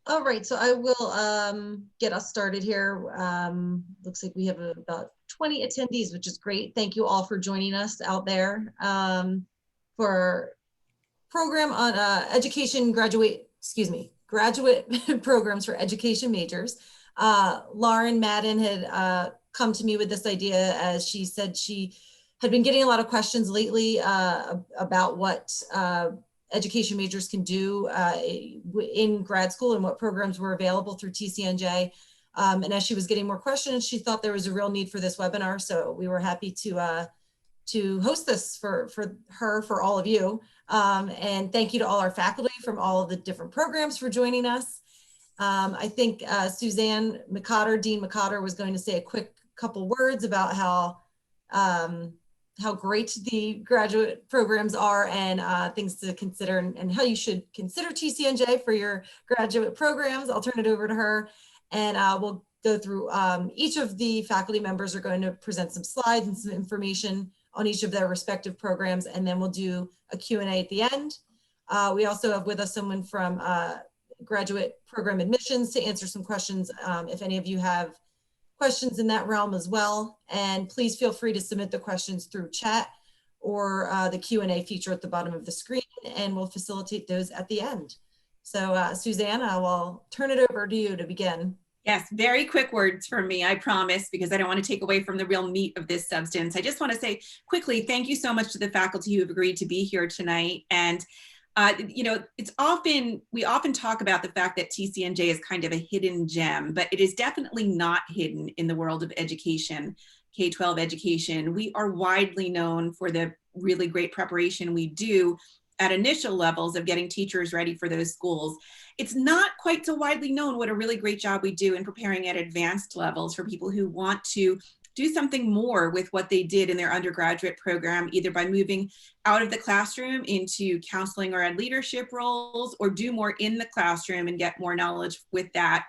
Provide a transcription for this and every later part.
All right, so I will get us started here. Looks like we have about 20 attendees, which is great. Thank you all for joining us out there for our program on graduate programs for education majors. Lauren Madden had come to me with this idea, as she said she had been getting a lot of questions lately about what education majors can do in grad school and what programs were available through TCNJ. And as she was getting more questions, she thought there was a real need for this webinar. So we were happy to host this for her, for all of you. And thank you to all our faculty from all of the different programs for joining us. I think Suzanne McCotter, Dean McCotter, was going to say a quick couple words about how great the graduate programs are and things to consider and how you should consider TCNJ for your graduate programs. I'll turn it over to her, and we'll go through each of the faculty members are going to present some slides and some information on each of their respective programs, and then we'll do a Q&A at the end. We also have with us someone from graduate program admissions to answer some questions if any of you have questions in that realm as well. And please feel free to submit the questions through chat or the Q&A feature at the bottom of the screen, and we'll facilitate those at the end. So Suzanne, I will turn it over to you to begin. Yes, very quick words from me, I promise, because I don't want to take away from the real meat of this substance. I just want to say quickly, thank you so much to the faculty who have agreed to be here tonight. And you know, we often talk about the fact that TCNJ is kind of a hidden gem, but it is definitely not hidden in the world of education, K-12 education. We are widely known for the really great preparation we do at initial levels of getting teachers ready for those schools. It's not quite so widely known what a really great job we do in preparing at advanced levels for people who want to do something more with what they did in their undergraduate program, either by moving out of the classroom into counseling or ed leadership roles, or do more in the classroom and get more knowledge with that.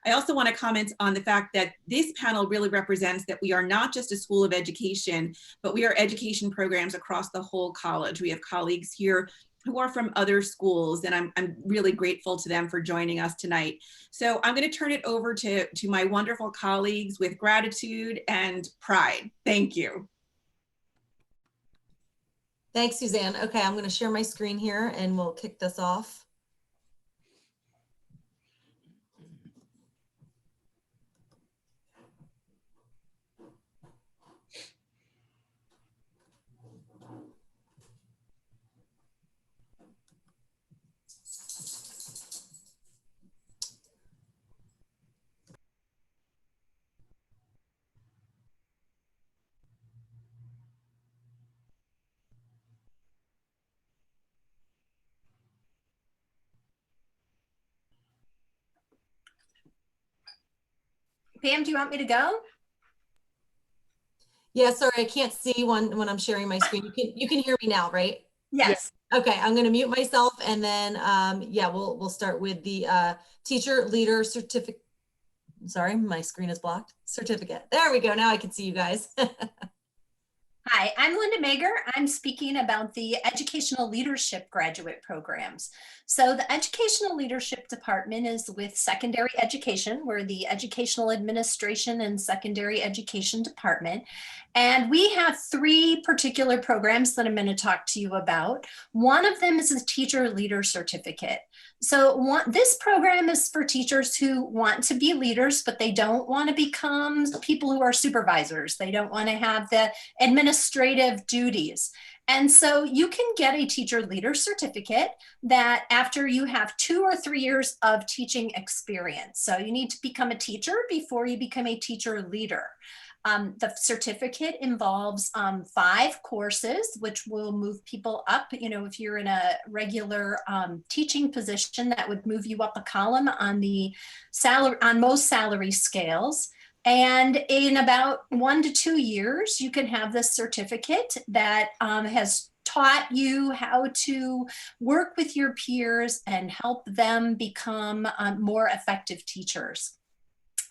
I also want to comment on the fact that this panel really represents that we are not just a school of education, but we are education programs across the whole college. We have colleagues here who are from other schools, and I'm really grateful to them for joining us tonight. So I'm going to turn it over to my wonderful colleagues with gratitude and pride. Thank you. Thanks, Suzanne. Okay, I'm going to share my screen here and we'll kick this off. Pam, do you want me to go? Yeah, sorry, I can't see when I'm sharing my screen. You can hear me now, right? Yes. Okay, I'm going to mute myself, and then yeah, we'll start with the teacher leader certificate. Sorry, my screen is blocked. Certificate. There we go. Now I can see you guys. Hi, I'm Linda Mager. I'm speaking about the Educational Leadership Graduate Programs. So the Educational Leadership Department is with Secondary Education. We're the Educational Administration and Secondary Education Department. And we have three particular programs that I'm going to talk to you about. One of them is a Teacher Leader Certificate. So this program is for teachers who want to be leaders, but they don't want to become people who are supervisors. They don't want to have the administrative duties. And so you can get a Teacher Leader Certificate that after you have 2 or 3 years of teaching experience. So you need to become a teacher before you become a teacher leader. The certificate involves 5 courses, which will move people up. You know, if you're in a regular teaching position, that would move you up a column on the salary, on most salary scales. And in about 1 to 2 years, you can have this certificate that has taught you how to work with your peers and help them become more effective teachers.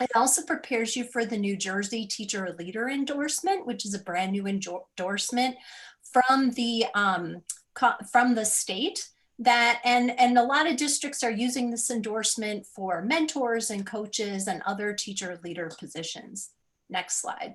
It also prepares you for the New Jersey Teacher Leader Endorsement, which is a brand new endorsement from the state. that, and a lot of districts are using this endorsement for mentors and coaches and other teacher leader positions. Next slide.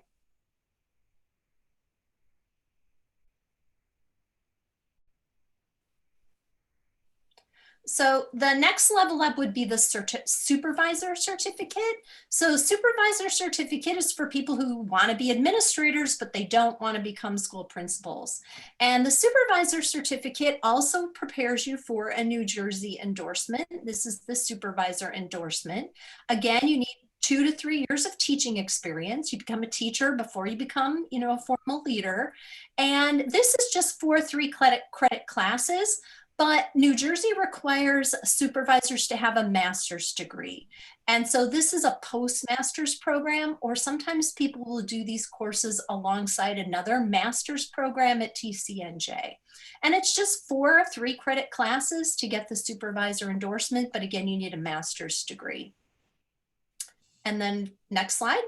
So the next level up would be the supervisor certificate. So supervisor certificate is for people who want to be administrators, but they don't want to become school principals. And the supervisor certificate also prepares you for a New Jersey endorsement. This is the supervisor endorsement. Again, you need 2 to 3 years of teaching experience. You become a teacher before you become, a formal leader. And this is just for 3 credit classes. But New Jersey requires supervisors to have a master's degree. And so this is a postmaster's program, or sometimes people will do these courses alongside another master's program at TCNJ. And it's just 4 3-credit classes to get the supervisor endorsement. But again, you need a master's degree. And then next slide.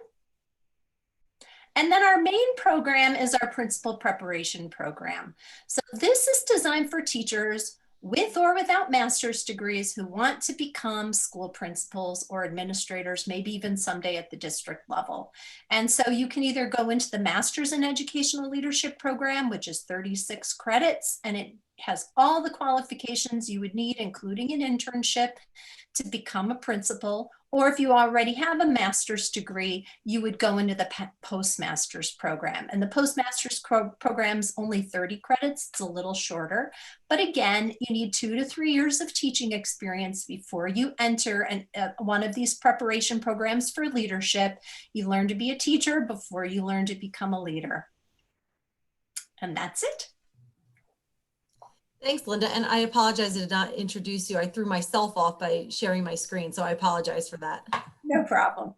And then our main program is our principal preparation program. So this is designed for teachers with or without master's degrees who want to become school principals or administrators, maybe even someday at the district level. And so you can either go into the Master's in Educational Leadership program, which is 36 credits, and it has all the qualifications you would need, including an internship, to become a principal. Or if you already have a master's degree, you would go into the postmaster's program. And the postmaster's program's only 30 credits. It's a little shorter. But again, you need 2 to 3 years of teaching experience before you enter one of these preparation programs for leadership. You learn to be a teacher before you learn to become a leader. And that's it. Thanks, Linda. And I apologize I did not introduce you. I threw myself off by sharing my screen, so I apologize for that. No problem.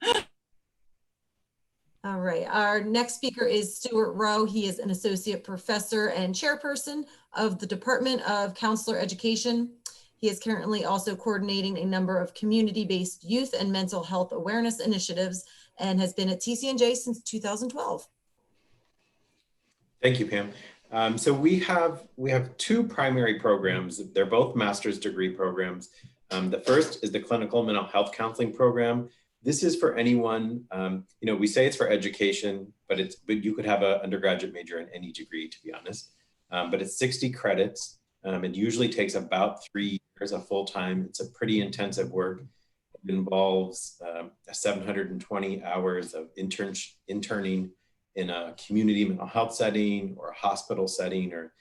All right. Our next speaker is Stuart Rowe. He is an associate professor and chairperson of the Department of Counselor Education. He is currently also coordinating a number of community-based youth and mental health awareness initiatives and has been at TCNJ since 2012. Thank you, Pam. So we have 2 primary programs. They're both master's degree programs. The first is the Clinical Mental Health Counseling Program. This is for anyone, we say it's for education, but you could have an undergraduate major in any degree, to be honest. But it's 60 credits. It usually takes about 3 years of full time. It's a pretty intensive work. It involves 720 hours of interning in a community mental health setting or a hospital setting, or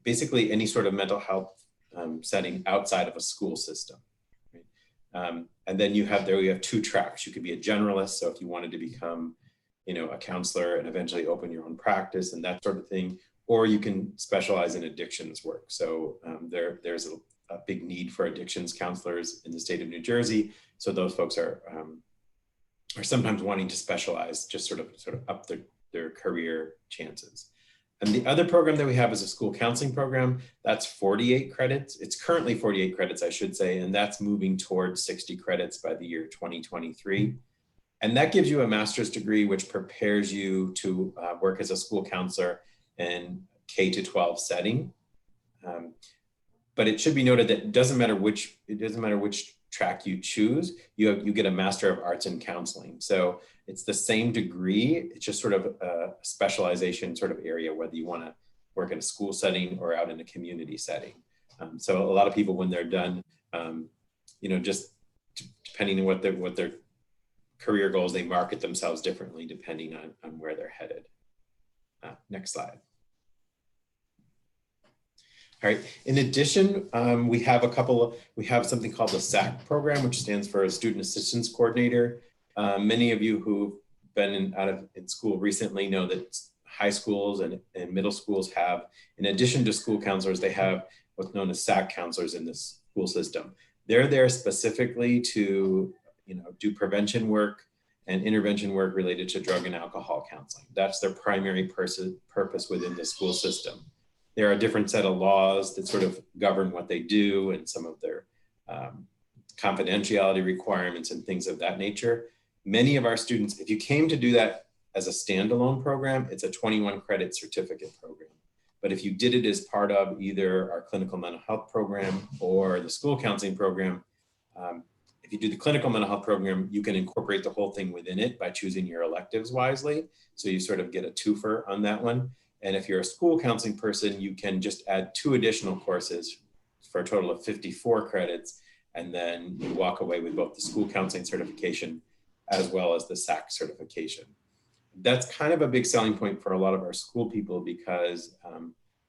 basically any sort of mental health setting outside of a school system. Right? And then you have 2 tracks. You could be a generalist. So if you wanted to become, a counselor and eventually open your own practice and that sort of thing, or you can specialize in addictions work. So there's a big need for addictions counselors in the state of New Jersey. So those folks are sometimes wanting to specialize, just sort of up their career chances. And the other program that we have is a school counseling program. That's 48 credits. It's currently 48 credits, I should say, and that's moving towards 60 credits by the year 2023. And that gives you a master's degree, which prepares you to work as a school counselor in K-12 setting. But it should be noted that it doesn't matter which track you choose, you get a Master of Arts in Counseling. So it's the same degree, it's just sort of a specialization sort of area, whether you want to work in a school setting or out in a community setting. So a lot of people, when they're done, just depending on what their career goals, they market themselves differently depending on where they're headed. Next slide. All right. In addition, we have something called the SAC program, which stands for Student Assistance Coordinator. Many of you who've been in school recently know that high schools and middle schools have, in addition to school counselors, they have what's known as SAC counselors in the school system. They're there specifically to, do prevention work and intervention work related to drug and alcohol counseling. That's their primary purpose within the school system. There are a different set of laws that sort of govern what they do and some of their confidentiality requirements and things of that nature. Many of our students, if you came to do that as a standalone program, it's a 21 credit certificate program. But if you did it as part of either our clinical mental health program or the school counseling program, if you do the clinical mental health program, you can incorporate the whole thing within it by choosing your electives wisely. So you sort of get a twofer on that one. And if you're a school counseling person, you can just add 2 additional courses for a total of 54 credits. And then you walk away with both the school counseling certification as well as the SAC certification. That's kind of a big selling point for a lot of our school people, because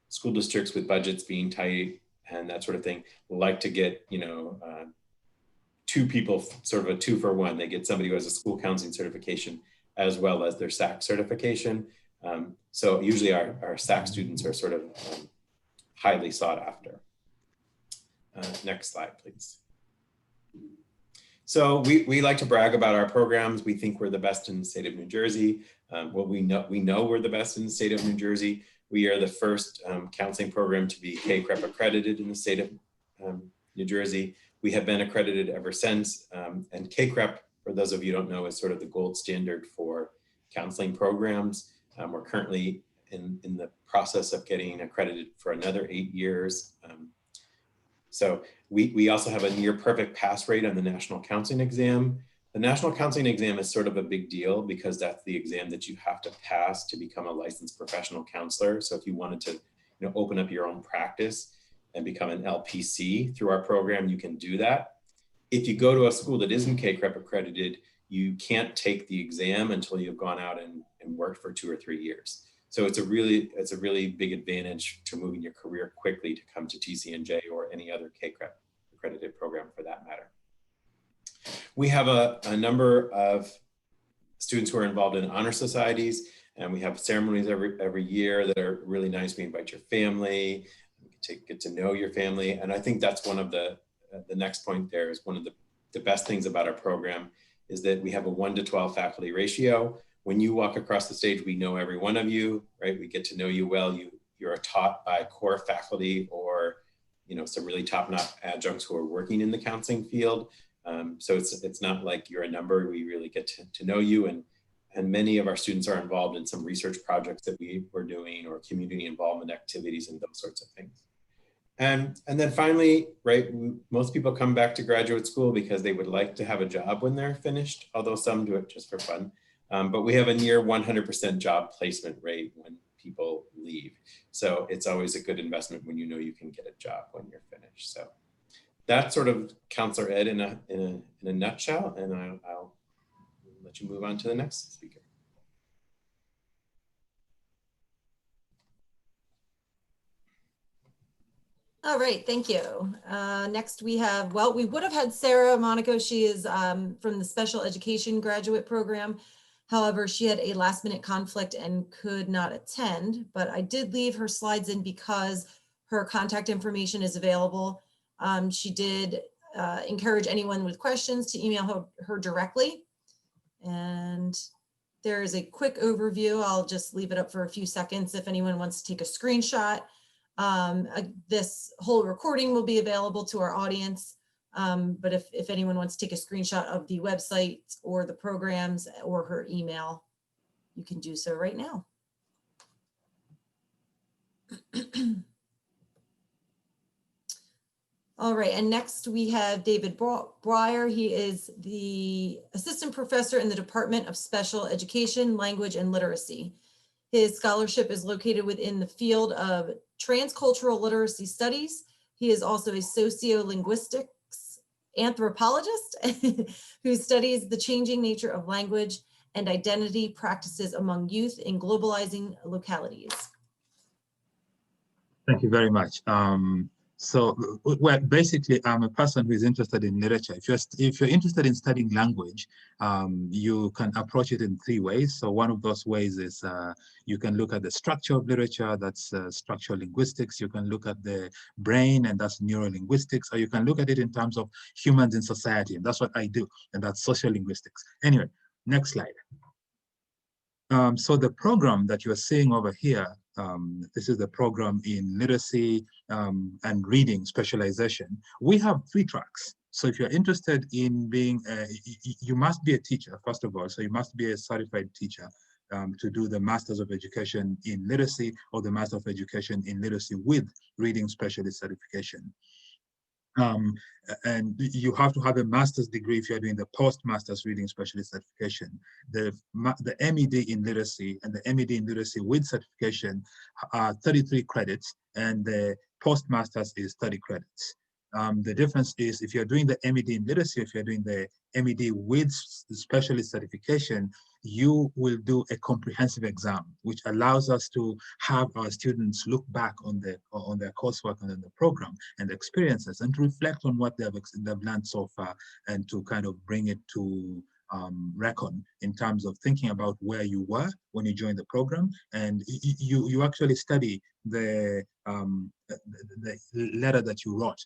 school districts with budgets being tight and that sort of thing like to get, 2 people, sort of a 2-for-1. They get somebody who has a school counseling certification as well as their SAC certification. So usually our SAC students are sort of highly sought after. Next slide, please. So we like to brag about our programs. We think we're the best in the state of New Jersey. Well, we know we're the best in the state of New Jersey. We are the first counseling program to be CACREP accredited in the state of New Jersey. We have been accredited ever since. And CACREP, for those of you who don't know, is sort of the gold standard for counseling programs. We're currently in the process of getting accredited for another 8 years. So we also have a near perfect pass rate on the National Counseling Exam. The National Counseling Exam is sort of a big deal because that's the exam that you have to pass to become a licensed professional counselor. So if you wanted to open up your own practice and become an LPC through our program, you can do that. If you go to a school that isn't CACREP accredited, you can't take the exam until you've gone out and worked for 2 or 3 years. So it's a really big advantage to moving your career quickly to come to TCNJ or any other CACREP accredited program for that matter. We have a number of students who are involved in honor societies, and we have ceremonies every year that are really nice. We invite your family to get to know your family. And I think that's one of the next point there is one of the best things about our program is that we have a 1 to 12 faculty ratio. When you walk across the stage, we know every one of you, right? We get to know you well. You're taught by core faculty or, some really top-notch adjuncts who are working in the counseling field. So it's not like you're a number. We really get to know you. And many of our students are involved in some research projects that we were doing or community involvement activities and those sorts of things. And then finally, right, most people come back to graduate school because they would like to have a job when they're finished, although some do it just for fun. But we have a near 100% job placement rate when people leave. So it's always a good investment when you can get a job when you're finished. So that's sort of Counselor Ed in a nutshell, and I'll let you move on to the next speaker. All right, thank you. Next we have, we would have had Sarah Monaco. She is from the special education graduate program. However, she had a last minute conflict and could not attend, but I did leave her slides in because her contact information is available. She did encourage anyone with questions to email her directly. And there is a quick overview. I'll just leave it up for a few seconds if anyone wants to take a screenshot. This whole recording will be available to our audience. But if anyone wants to take a screenshot of the website or the programs or her email, you can do so right now. All right, and next we have David Breyer. He is the assistant professor in the Department of Special Education, Language and Literacy. His scholarship is located within the field of transcultural literacy studies. He is also a sociolinguistics anthropologist who studies the changing nature of language and identity practices among youth in globalizing localities. Thank you very much. So, well, basically, I'm a person who is interested in literature. If you're interested in studying language, you can approach it in 3 ways. So one of those ways is you can look at the structure of literature, that's structural linguistics. You can look at the brain, and that's neurolinguistics, or you can look at it in terms of humans in society, and that's what I do, and that's social linguistics. Anyway, next slide. So the program that you're seeing over here, this is the program in literacy and reading specialization. We have 3 tracks. So if you're interested in being, you must be a teacher, first of all, so you must be a certified teacher. to do the Masters of Education in Literacy or the Master of Education in Literacy with Reading Specialist certification. And you have to have a master's degree if you're doing the postmaster's reading specialist certification. The MED in literacy and the MED in literacy with certification are 33 credits, and the postmaster's is 30 credits. The difference is if you're doing the MED in literacy, if you're doing the MED with specialist certification, you will do a comprehensive exam, which allows us to have our students look back on their coursework and on the program and the experiences, and to reflect on what they've learned so far, and to kind of bring it to reckon in terms of thinking about where you were when you joined the program, and you actually study the letter that you wrote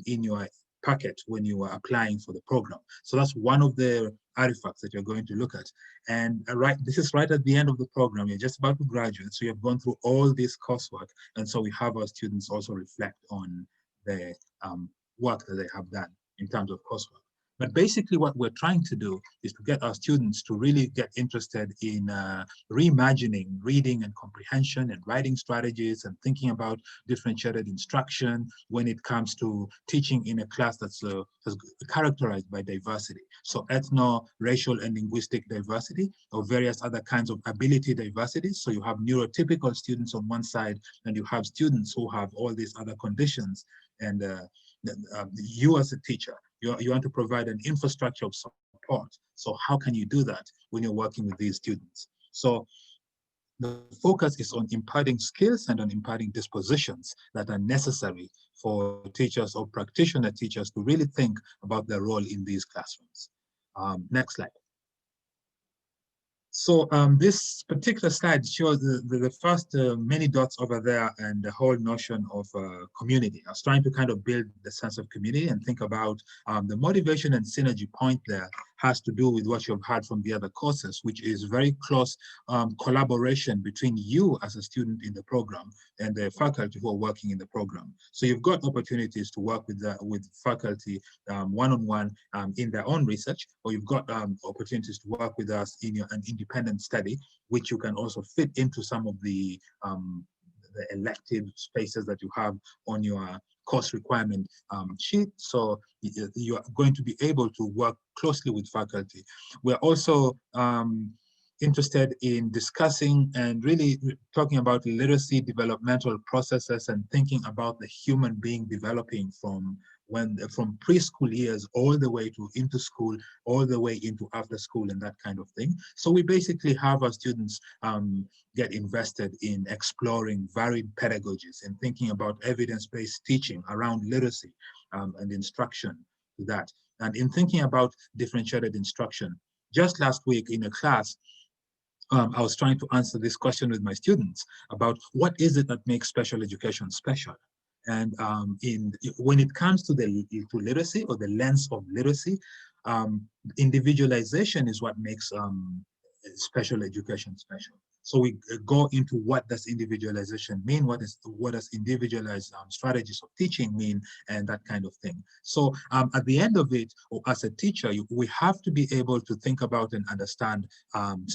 in your packet when you were applying for the program. So that's one of the artifacts that you're going to look at. And this is right at the end of the program. You're just about to graduate, so you have gone through all this coursework, and so we have our students also reflect on the work that they have done in terms of coursework. But basically what we're trying to do is to get our students to really get interested in reimagining reading and comprehension and writing strategies, and thinking about differentiated instruction when it comes to teaching in a class that's characterized by diversity. So ethno, racial, and linguistic diversity, or various other kinds of ability diversity. So you have neurotypical students on one side, and you have students who have all these other conditions. And you as a teacher, you want to provide an infrastructure of support. So how can you do that when you're working with these students? So the focus is on imparting skills and on imparting dispositions that are necessary for teachers or practitioner teachers to really think about their role in these classrooms. Next slide. So this particular slide shows the first many dots over there and the whole notion of community. I was trying to kind of build the sense of community and think about the motivation and synergy point there has to do with what you've heard from the other courses, which is very close collaboration between you as a student in the program and the faculty who are working in the program. So you've got opportunities to work with faculty one-on-one in their own research, or you've got opportunities to work with us in an independent study, which you can also fit into some of the elective spaces that you have on your course requirement sheet. So you are going to be able to work closely with faculty. We're also interested in discussing and really talking about literacy developmental processes and thinking about the human being developing from preschool years all the way to into school, all the way into after school and that kind of thing. So we basically have our students get invested in exploring varied pedagogies and thinking about evidence-based teaching around literacy and instruction to that. And in thinking about differentiated instruction, just last week in a class, I was trying to answer this question with my students about what is it that makes special education special. And when it comes to literacy or the lens of literacy, individualization is what makes special education special. So we go into what does individualization mean, what does individualized strategies of teaching mean, and that kind of thing. So at the end of it, or as a teacher, we have to be able to think about and understand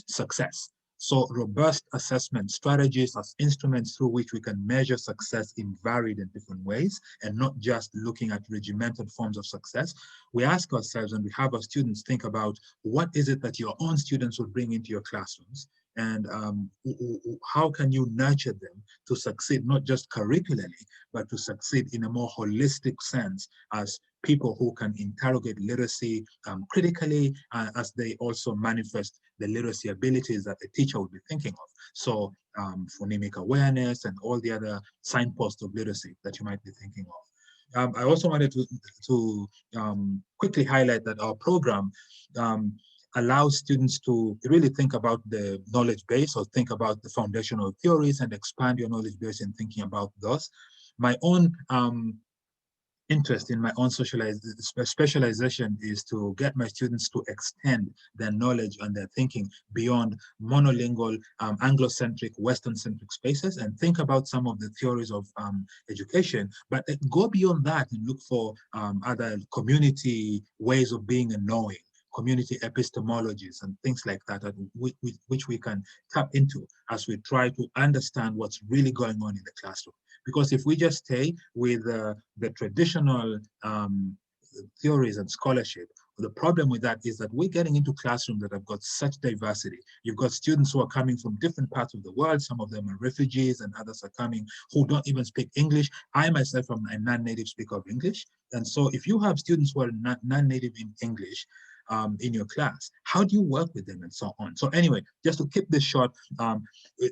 success. So robust assessment strategies as instruments through which we can measure success in varied and different ways, and not just looking at regimented forms of success. We ask ourselves, and we have our students think about, what is it that your own students will bring into your classrooms, and how can you nurture them to succeed, not just curricularly, but to succeed in a more holistic sense as people who can interrogate literacy critically, as they also manifest the literacy abilities that a teacher would be thinking of. So phonemic awareness and all the other signposts of literacy that you might be thinking of. I also wanted to quickly highlight that our program allows students to really think about the knowledge base, or think about the foundational theories and expand your knowledge base in thinking about those. My own interest in my own specialization is to get my students to extend their knowledge and their thinking beyond monolingual, Anglo-centric, Western-centric spaces, and think about some of the theories of education, but go beyond that and look for other community ways of being and knowing, community epistemologies and things like that, which we can tap into as we try to understand what's really going on in the classroom. Because if we just stay with the traditional theories and scholarship, the problem with that is that we're getting into classrooms that have got such diversity. You've got students who are coming from different parts of the world. Some of them are refugees and others are coming who don't even speak English. I myself am a non-native speaker of English. And so if you have students who are non-native in English in your class, how do you work with them and so on? So anyway, just to keep this short,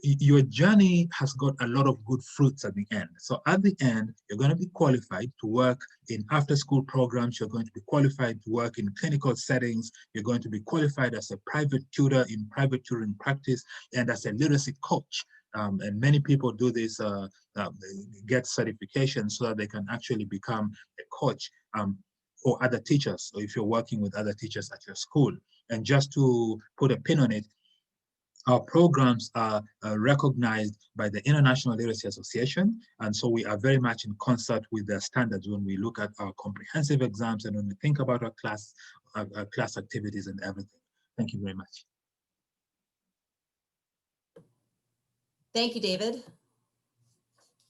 your journey has got a lot of good fruits at the end. So at the end, you're going to be qualified to work in after-school programs. You're going to be qualified to work in clinical settings. You're going to be qualified as a private tutor in private tutoring practice and as a literacy coach. And many people do this, get certifications so that they can actually become a coach or other teachers, or if you're working with other teachers at your school. And just to put a pin on it, our programs are recognized by the International Literacy Association. And so we are very much in concert with their standards when we look at our comprehensive exams and when we think about our class activities and everything. Thank you very much. Thank you, David.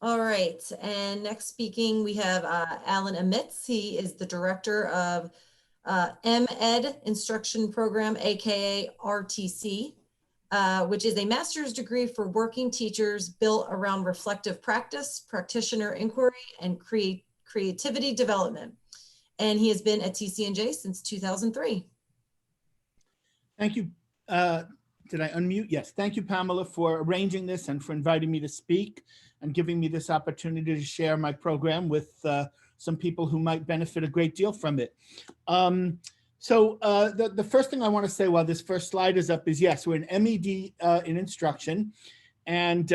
All right, and next speaking, we have Alan Amitz. He is the director of MEd Instruction Program, AKA RTC, which is a master's degree for working teachers built around reflective practice, practitioner inquiry, and creativity development. And he has been at TCNJ since 2003. Thank you. Did I unmute? Yes. Thank you, Pamela, for arranging this and for inviting me to speak and giving me this opportunity to share my program with some people who might benefit a great deal from it. So the first thing I want to say while this first slide is up is, yes, we're an MEd in instruction, and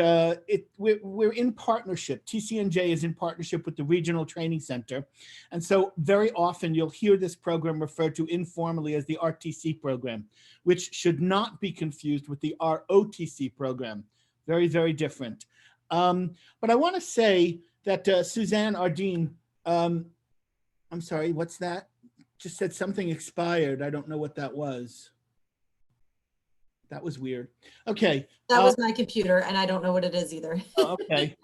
we're in partnership. TCNJ is in partnership with the Regional Training Center. And so very often you'll hear this program referred to informally as the RTC program, which should not be confused with the ROTC program. Very, very different. But I want to say that Suzanne Ardeen, I'm sorry, what's that? Just said something expired. I don't know what that was. That was weird. Okay. That was my computer, and I don't know what it is either. Okay.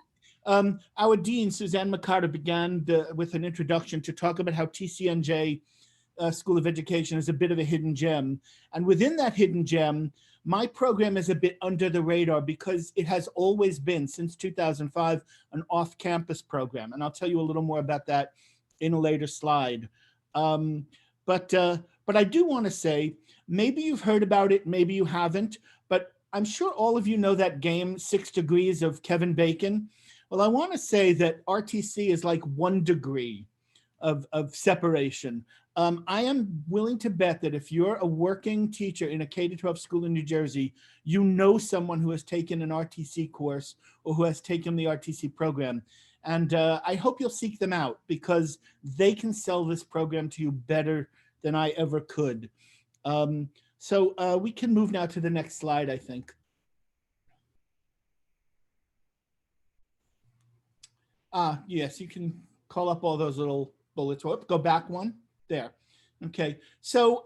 Our dean, Suzanne McCarter, began with an introduction to talk about how TCNJ School of Education is a bit of a hidden gem. And within that hidden gem, my program is a bit under the radar because it has always been, since 2005, an off-campus program. And I'll tell you a little more about that in a later slide. But I do want to say, maybe you've heard about it, maybe you haven't, but I'm sure all of you know that game, 6 Degrees of Kevin Bacon. Well, I want to say that RTC is like 1 degree of separation. I am willing to bet that if you're a working teacher in a K-12 school in New Jersey, you know someone who has taken an RTC course or who has taken the RTC program. And I hope you'll seek them out because they can sell this program to you better than I ever could. So we can move now to the next slide, I think. Yes, you can call up all those little bullets. Whoop, go back one. There. Okay, so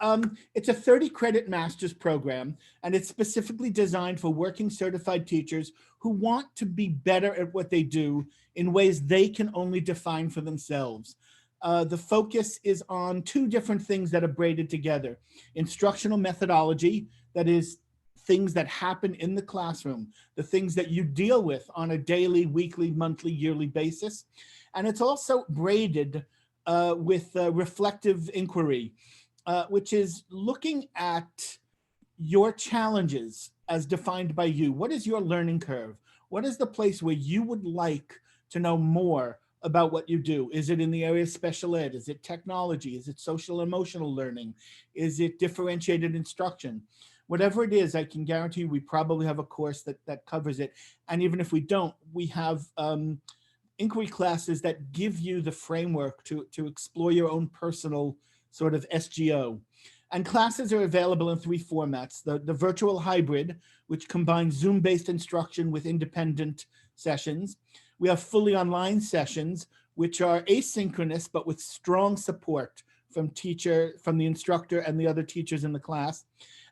it's a 30-credit master's program, and it's specifically designed for working certified teachers who want to be better at what they do in ways they can only define for themselves. The focus is on 2 different things that are braided together. Instructional methodology, that is things that happen in the classroom, the things that you deal with on a daily, weekly, monthly, yearly basis. And it's also braided with reflective inquiry, which is looking at your challenges as defined by you. What is your learning curve? What is the place where you would like to know more about what you do? Is it in the area of special ed? Is it technology? Is it social emotional learning? Is it differentiated instruction? Whatever it is, I can guarantee you we probably have a course that covers it. And even if we don't, we have inquiry classes that give you the framework to explore your own personal sort of SGO. And classes are available in 3 formats. The virtual hybrid, which combines Zoom-based instruction with independent sessions. We have fully online sessions, which are asynchronous, but with strong support from the instructor and the other teachers in the class.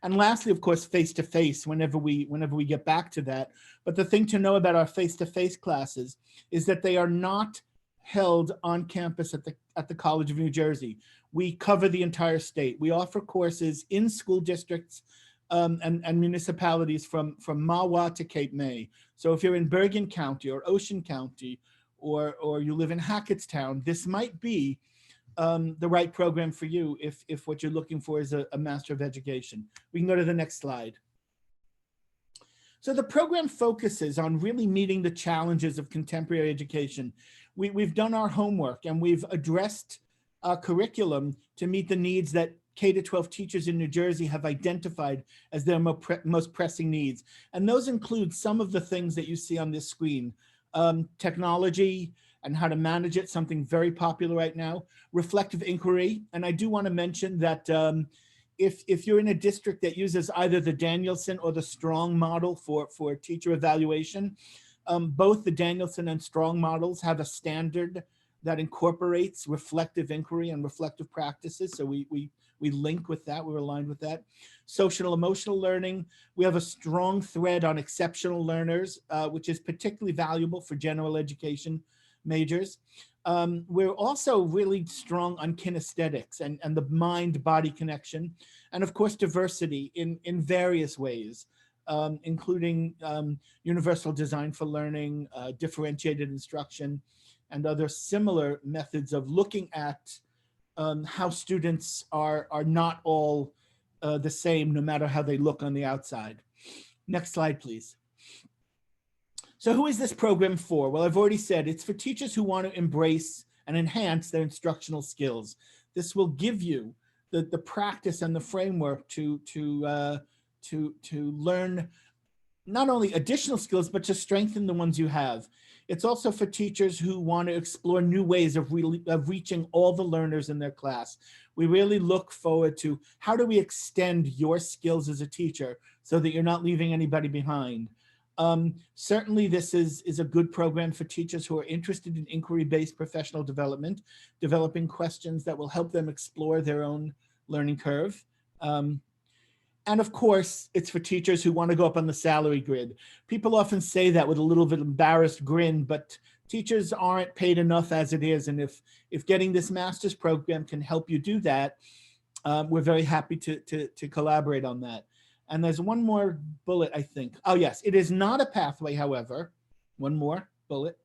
And lastly, of course, face-to-face whenever we get back to that. But the thing to know about our face-to-face classes is that they are not held on campus at the College of New Jersey. We cover the entire state. We offer courses in school districts and municipalities from Mahwah to Cape May. So if you're in Bergen County or Ocean County, or you live in Hackettstown, this might be the right program for you if what you're looking for is a Master of Education. We can go to the next slide. So the program focuses on really meeting the challenges of contemporary education. We've done our homework and we've addressed our curriculum to meet the needs that K-12 teachers in New Jersey have identified as their most pressing needs. And those include some of the things that you see on this screen. Technology and how to manage it, something very popular right now. Reflective inquiry, and I do want to mention that if you're in a district that uses either the Danielson or the Strong model for teacher evaluation, both the Danielson and Strong models have a standard that incorporates reflective inquiry and reflective practices. So we link with that, we're aligned with that. Social emotional learning, we have a strong thread on exceptional learners, which is particularly valuable for general education majors. We're also really strong on kinesthetics and the mind-body connection. And of course, diversity in various ways, including universal design for learning, differentiated instruction, and other similar methods of looking at how students are not all the same, no matter how they look on the outside. Next slide, please. So who is this program for? Well, I've already said it's for teachers who want to embrace and enhance their instructional skills. This will give you the practice and the framework to learn not only additional skills, but to strengthen the ones you have. It's also for teachers who want to explore new ways of reaching all the learners in their class. We really look forward to how do we extend your skills as a teacher so that you're not leaving anybody behind. Certainly this is a good program for teachers who are interested in inquiry-based professional development, developing questions that will help them explore their own learning curve. And of course, it's for teachers who want to go up on the salary grid. People often say that with a little bit embarrassed grin, but teachers aren't paid enough as it is. And if getting this master's program can help you do that, we're very happy to collaborate on that. And there's one more bullet, I think. Oh yes, it is not a pathway, however, one more bullet,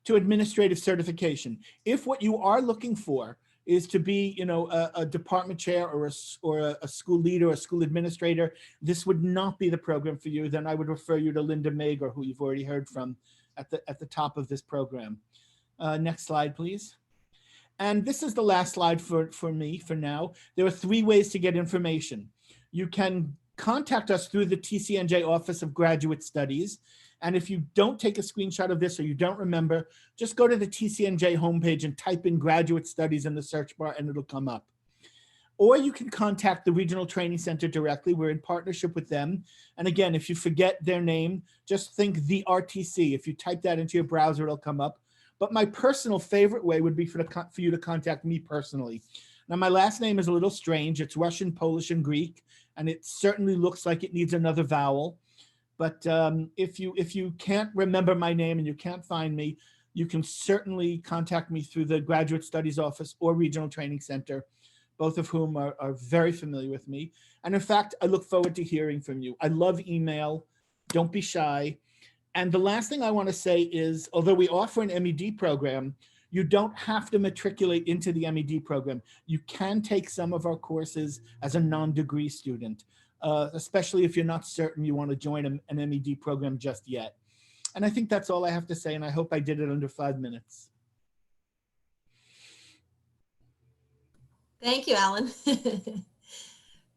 to administrative certification. If what you are looking for is to be, a department chair or a school leader or a school administrator, this would not be the program for you. Then I would refer you to Linda Mager, who you've already heard from at the top of this program. Next slide, please. And this is the last slide for me for now. There are 3 ways to get information. You can contact us through the TCNJ Office of Graduate Studies. And if you don't take a screenshot of this or you don't remember, just go to the TCNJ homepage and type in Graduate Studies in the search bar and it'll come up. Or you can contact the Regional Training Center directly. We're in partnership with them. And again, if you forget their name, just think the RTC. If you type that into your browser, it'll come up. But my personal favorite way would be for you to contact me personally. Now, my last name is a little strange. It's Russian, Polish, and Greek, and it certainly looks like it needs another vowel. But if you can't remember my name and you can't find me, you can certainly contact me through the Graduate Studies Office or Regional Training Center, both of whom are very familiar with me. And in fact, I look forward to hearing from you. I love email. Don't be shy. And the last thing I want to say is, although we offer an MED program, you don't have to matriculate into the MED program. You can take some of our courses as a non-degree student, especially if you're not certain you want to join an MED program just yet. And I think that's all I have to say, and I hope I did it under 5 minutes. Thank you, Alan.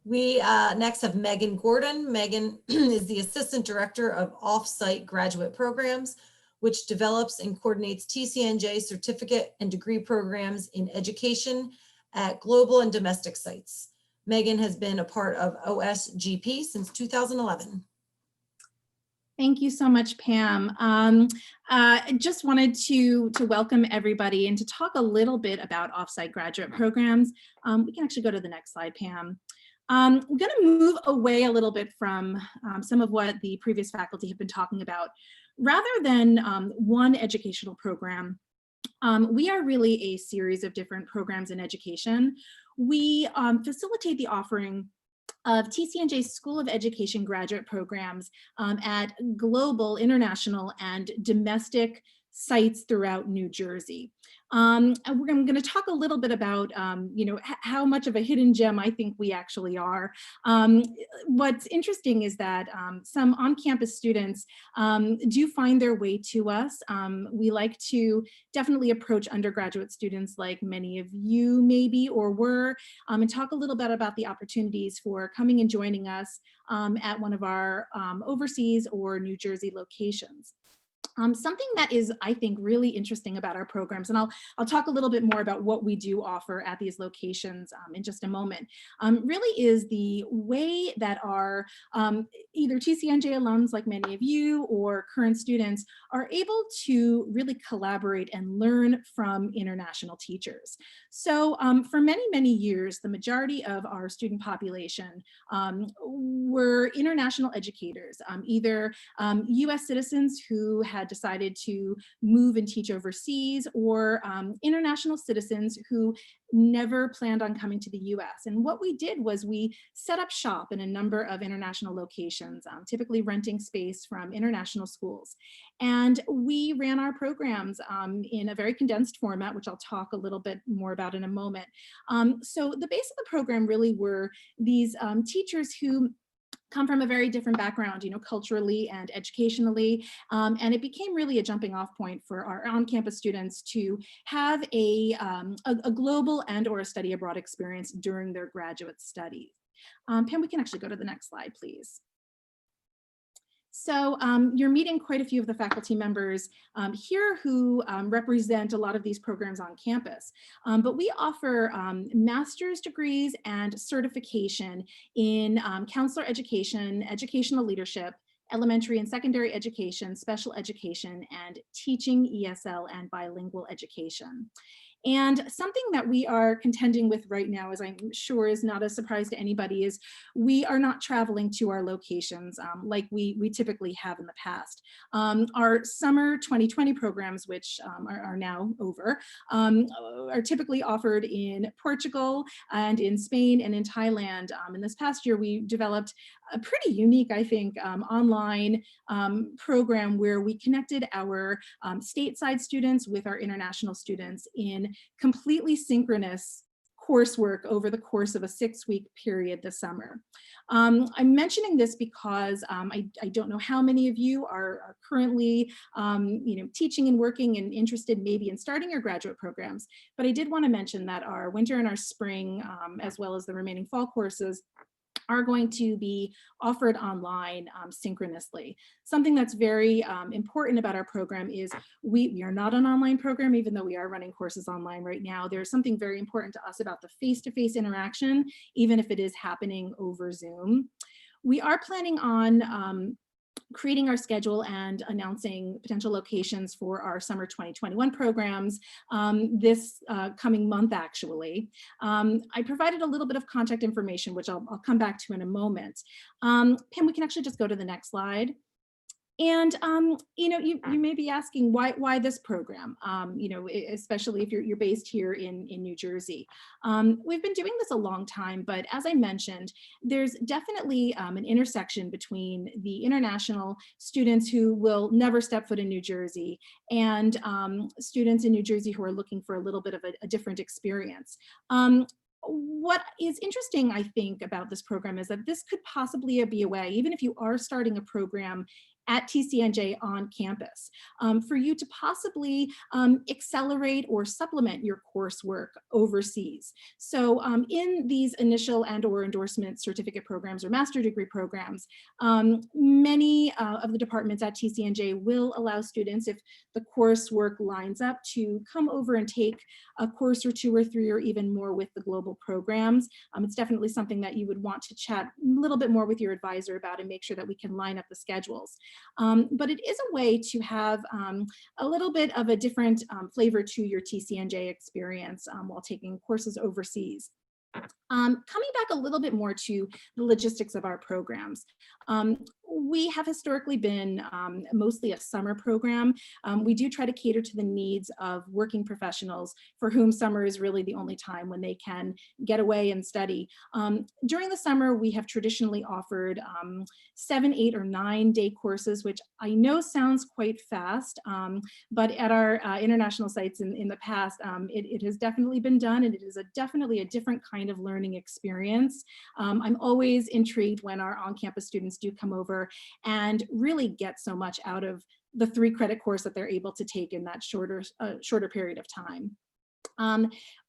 We next have Megan Gordon. Megan is the Assistant Director of Off-Site Graduate Programs, which develops and coordinates TCNJ certificate and degree programs in education at global and domestic sites. Megan has been a part of OSGP since 2011. Thank you so much, Pam. I just wanted to welcome everybody and to talk a little bit about offsite graduate programs. We can actually go to the next slide, Pam. I'm going to move away a little bit from some of what the previous faculty have been talking about. Rather than one educational program, we are really a series of different programs in education. We facilitate the offering of TCNJ's School of Education graduate programs at global, international, and domestic sites throughout New Jersey. I'm going to talk a little bit about, how much of a hidden gem I think we actually are. What's interesting is that some on-campus students do find their way to us. We like to definitely approach undergraduate students like many of you maybe or were, and talk a little bit about the opportunities for coming and joining us at one of our overseas or New Jersey locations. Something that is, I think, really interesting about our programs, and I'll talk a little bit more about what we do offer at these locations in just a moment, really is the way that our either TCNJ alums like many of you or current students are able to really collaborate and learn from international teachers. So for many, many years, the majority of our student population were international educators, either US citizens who had decided to move and teach overseas, or international citizens who never planned on coming to the US. And what we did was we set up shop in a number of international locations, typically renting space from international schools. And we ran our programs in a very condensed format, which I'll talk a little bit more about in a moment. So the base of the program really were these teachers who come from a very different background, culturally and educationally. And it became really a jumping off point for our on-campus students to have a global and or a study abroad experience during their graduate studies. Pam, we can actually go to the next slide, please. So you're meeting quite a few of the faculty members here who represent a lot of these programs on campus. But we offer master's degrees and certification in counselor education, educational leadership, elementary and secondary education, special education, and teaching ESL and bilingual education. And something that we are contending with right now, as I'm sure is not a surprise to anybody, is we are not traveling to our locations like we typically have in the past. Our summer 2020 programs, which are now over, are typically offered in Portugal and in Spain and in Thailand. And this past year, we developed a pretty unique, I think, online program where we connected our stateside students with our international students in completely synchronous coursework over the course of a 6-week period this summer. I'm mentioning this because I don't know how many of you are currently teaching and working and interested maybe in starting your graduate programs, but I did want to mention that our winter and our spring, as well as the remaining fall courses, are going to be offered online synchronously. Something that's very important about our program is we are not an online program, even though we are running courses online right now. There's something very important to us about the face-to-face interaction, even if it is happening over Zoom. We are planning on creating our schedule and announcing potential locations for our summer 2021 programs this coming month, actually. I provided a little bit of contact information, which I'll come back to in a moment. Pam, we can actually just go to the next slide. And you may be asking why this program, especially if you're based here in New Jersey. We've been doing this a long time, but as I mentioned, there's definitely an intersection between the international students who will never step foot in New Jersey and students in New Jersey who are looking for a little bit of a different experience. What is interesting, I think, about this program is that this could possibly be a way, even if you are starting a program at TCNJ on campus, for you to possibly accelerate or supplement your coursework overseas. So in these initial and or endorsement certificate programs or master degree programs, many of the departments at TCNJ will allow students, if the coursework lines up, to come over and take a course or 2 or 3 or even more with the global programs. It's definitely something that you would want to chat a little bit more with your advisor about and make sure that we can line up the schedules. But it is a way to have a little bit of a different flavor to your TCNJ experience while taking courses overseas. Coming back a little bit more to the logistics of our programs. We have historically been mostly a summer program. We do try to cater to the needs of working professionals for whom summer is really the only time when they can get away and study. During the summer, we have traditionally offered 7, 8, or 9-day courses, which I know sounds quite fast, but at our international sites in the past, it has definitely been done, and it is definitely a different kind of learning experience. I'm always intrigued when our on-campus students do come over and really get so much out of the 3-credit course that they're able to take in that shorter period of time.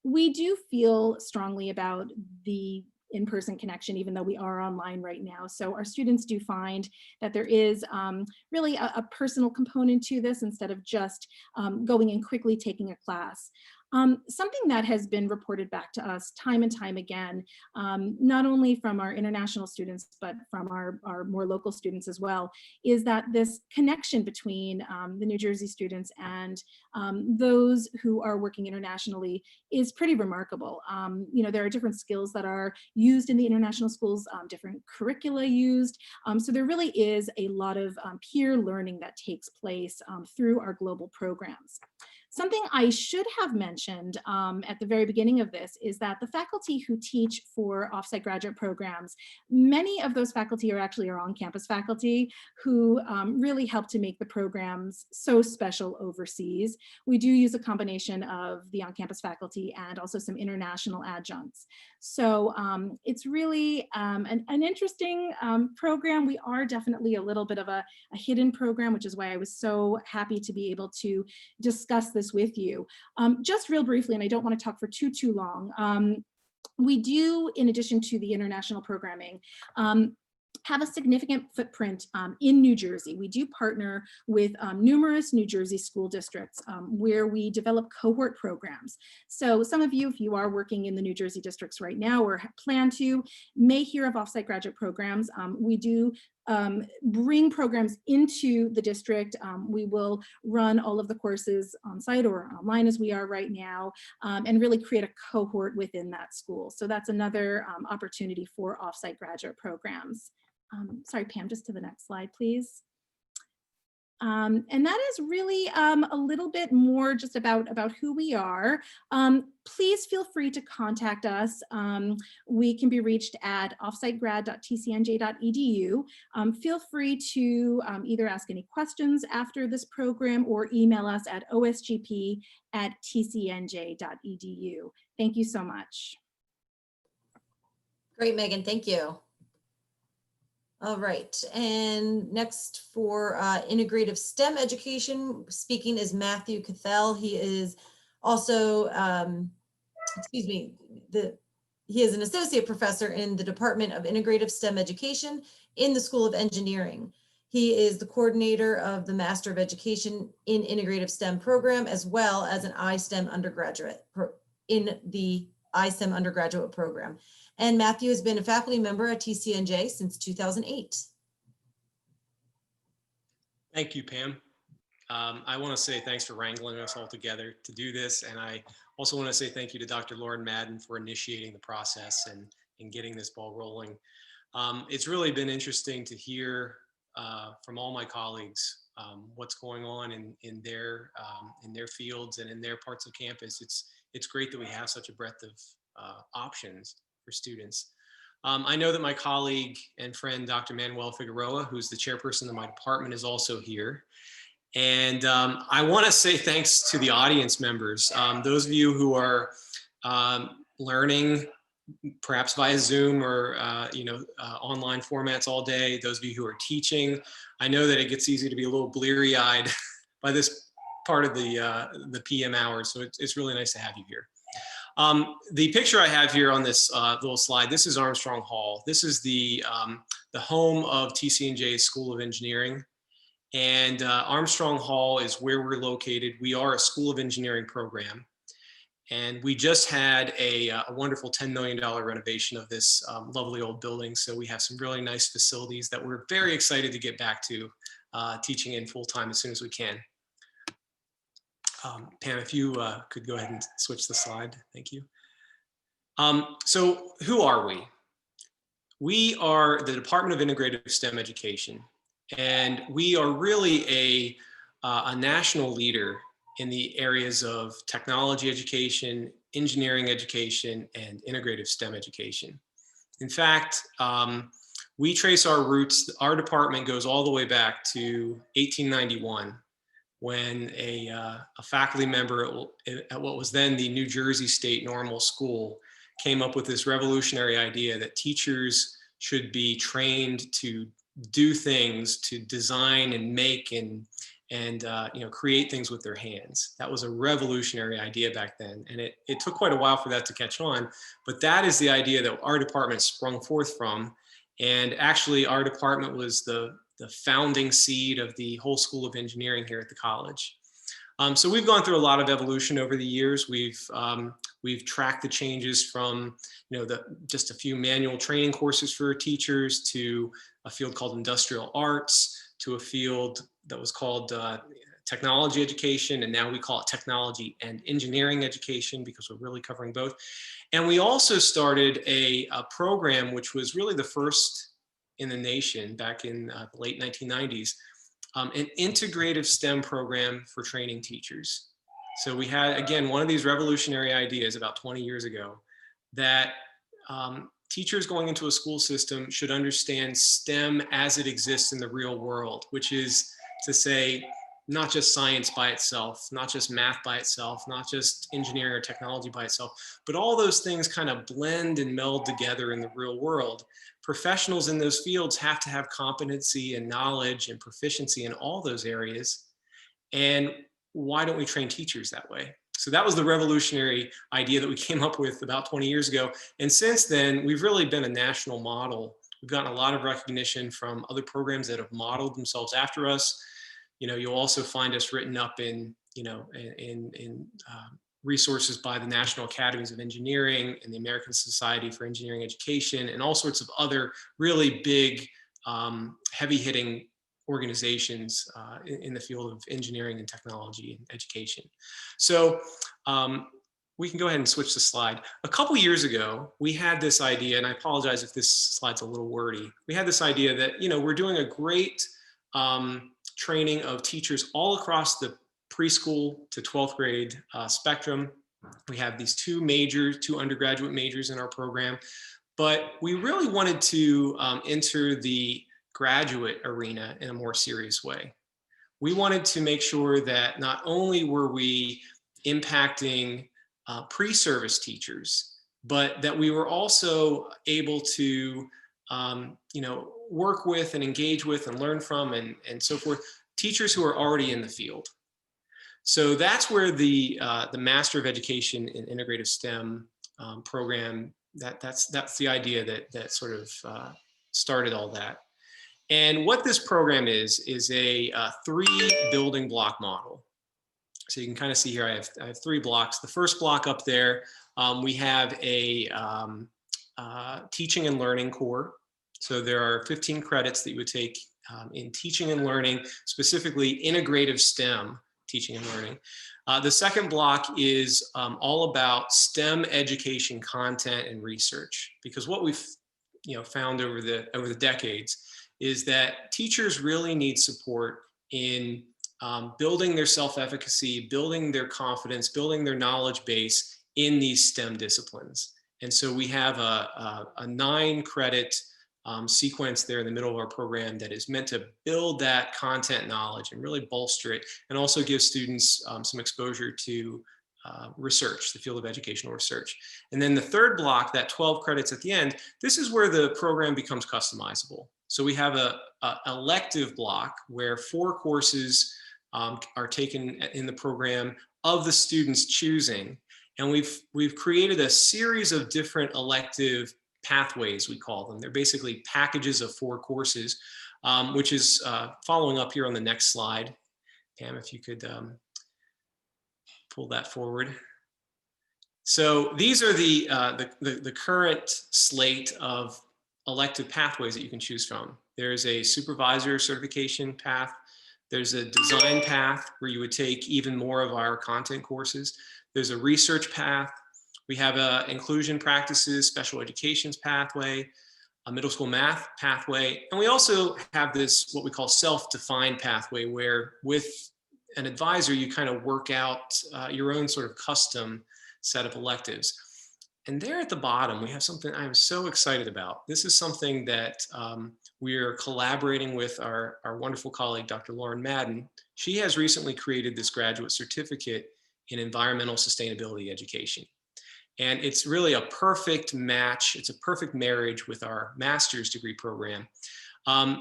We do feel strongly about the in-person connection, even though we are online right now. So our students do find that there is really a personal component to this instead of just going and quickly taking a class. Something that has been reported back to us time and time again, not only from our international students, but from our more local students as well, is that this connection between the New Jersey students and those who are working internationally is pretty remarkable. You know, there are different skills that are used in the international schools, different curricula used. So there really is a lot of peer learning that takes place through our global programs. Something I should have mentioned at the very beginning of this is that the faculty who teach for offsite graduate programs, many of those faculty are actually our on-campus faculty who really help to make the programs so special overseas. We do use a combination of the on-campus faculty and also some international adjuncts. So it's really an interesting program. We are definitely a little bit of a hidden program, which is why I was so happy to be able to discuss this with you. Just real briefly, and I don't want to talk for too long, we do, in addition to the international programming, have a significant footprint in New Jersey. We do partner with numerous New Jersey school districts where we develop cohort programs. So some of you, if you are working in the New Jersey districts right now or plan to, may hear of offsite graduate programs. We do bring programs into the district. We will run all of the courses on site or online as we are right now, and really create a cohort within that school. So that's another opportunity for offsite graduate programs. Sorry, Pam, just to the next slide, please. And that is really a little bit more just about who we are. Please feel free to contact us. We can be reached at offsitegrad.tcnj.edu. Feel free to either ask any questions after this program or email us at osgp@tcnj.edu. Thank you so much. Great, Megan, thank you. All right, and next for integrative STEM education, speaking is Matthew Cathell. He is also, he is an associate professor in the Department of Integrative STEM Education in the School of Engineering. He is the coordinator of the Master of Education in Integrative STEM program, as well as an iSTEM undergraduate in the iSTEM undergraduate program. And Matthew has been a faculty member at TCNJ since 2008. Thank you, Pam. I want to say thanks for wrangling us all together to do this. And I also want to say thank you to Dr. Lauren Madden for initiating the process and getting this ball rolling. It's really been interesting to hear from all my colleagues what's going on in their fields and in their parts of campus. It's great that we have such a breadth of options for students. I know that my colleague and friend, Dr. Manuel Figueroa, who's the chairperson of my department, is also here. And I want to say thanks to the audience members, those of you who are learning perhaps via Zoom or online formats all day, those of you who are teaching. I know that it gets easy to be a little bleary-eyed by this part of the PM hours, so it's really nice to have you here. The picture I have here on this little slide, this is Armstrong Hall. This is the home of TCNJ's School of Engineering. And Armstrong Hall is where we're located. We are a School of Engineering program. And we just had a wonderful $10 million renovation of this lovely old building. So we have some really nice facilities that we're very excited to get back to teaching in full time as soon as we can. Pam, if you could go ahead and switch the slide. Thank you. So who are we? We are the Department of Integrative STEM Education, and we are really a national leader in the areas of technology education, engineering education, and integrative STEM education. In fact, we trace our roots. Our department goes all the way back to 1891, when a faculty member at what was then the New Jersey State Normal School came up with this revolutionary idea that teachers should be trained to do things, to design and make and create things with their hands. That was a revolutionary idea back then. And it took quite a while for that to catch on, but that is the idea that our department sprung forth from. And actually our department was the founding seed of the whole School of Engineering here at the college. So we've gone through a lot of evolution over the years. We've tracked the changes from just a few manual training courses for teachers to a field called industrial arts, to a field that was called technology education, and now we call it technology and engineering education because we're really covering both. And we also started a program which was really the first in the nation back in the late 1990s, an integrative STEM program for training teachers. So we had, again, one of these revolutionary ideas about 20 years ago that teachers going into a school system should understand STEM as it exists in the real world, which is to say, not just science by itself, not just math by itself, not just engineering or technology by itself, but all those things kind of blend and meld together in the real world. Professionals in those fields have to have competency and knowledge and proficiency in all those areas. And why don't we train teachers that way? So that was the revolutionary idea that we came up with about 20 years ago. And since then, we've really been a national model. We've gotten a lot of recognition from other programs that have modeled themselves after us. You'll also find us written up in resources by the National Academies of Engineering and the American Society for Engineering Education and all sorts of other really big, heavy-hitting organizations in the field of engineering and technology and education. So we can go ahead and switch the slide. A couple years ago, we had this idea, and I apologize if this slide's a little wordy. We had this idea that, we're doing a great training of teachers all across the preschool to 12th grade spectrum. We have these two undergraduate majors in our program, but we really wanted to enter the graduate arena in a more serious way. We wanted to make sure that not only were we impacting pre-service teachers, but that we were also able to work with and engage with and learn from and so forth, teachers who are already in the field. So that's where the Master of Education in Integrative STEM program, that's the idea that sort of started all that. And what this program is a 3 building block model. So you can kind of see here, I have 3 blocks. The first block up there, we have a teaching and learning core. So there are 15 credits that you would take in teaching and learning, specifically integrative STEM teaching and learning. The second block is all about STEM education content and research, because what we've found over the decades is that teachers really need support in building their self-efficacy, building their confidence, building their knowledge base in these STEM disciplines. And so we have a 9-credit sequence there in the middle of our program that is meant to build that content knowledge and really bolster it, and also give students some exposure to research, the field of educational research. And then the third block, that 12 credits at the end, this is where the program becomes customizable. So we have a elective block where 4 courses are taken in the program of the students choosing. And we've created a series of different elective pathways, we call them. They're basically packages of 4 courses, which is following up here on the next slide. Pam, if you could pull that forward. So these are the current slate of elective pathways that you can choose from. There's a supervisor certification path. There's a design path where you would take even more of our content courses. There's a research path. We have a inclusion practices, special educations pathway, a middle school math pathway. And we also have this, what we call self-defined pathway, where with an advisor, you kind of work out your own sort of custom set of electives. And there at the bottom, we have something I'm so excited about. This is something that we're collaborating with our wonderful colleague, Dr. Lauren Madden. She has recently created this graduate certificate in environmental sustainability education. And it's really a perfect match. It's a perfect marriage with our master's degree program.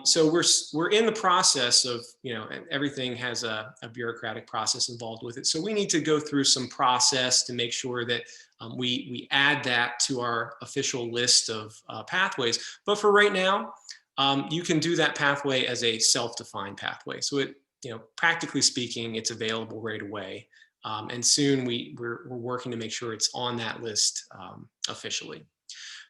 So we're in the process of, and everything has a bureaucratic process involved with it. So we need to go through some process to make sure that we add that to our official list of pathways. But for right now, you can do that pathway as a self-defined pathway. So it, practically speaking, it's available right away. And soon we're working to make sure it's on that list officially.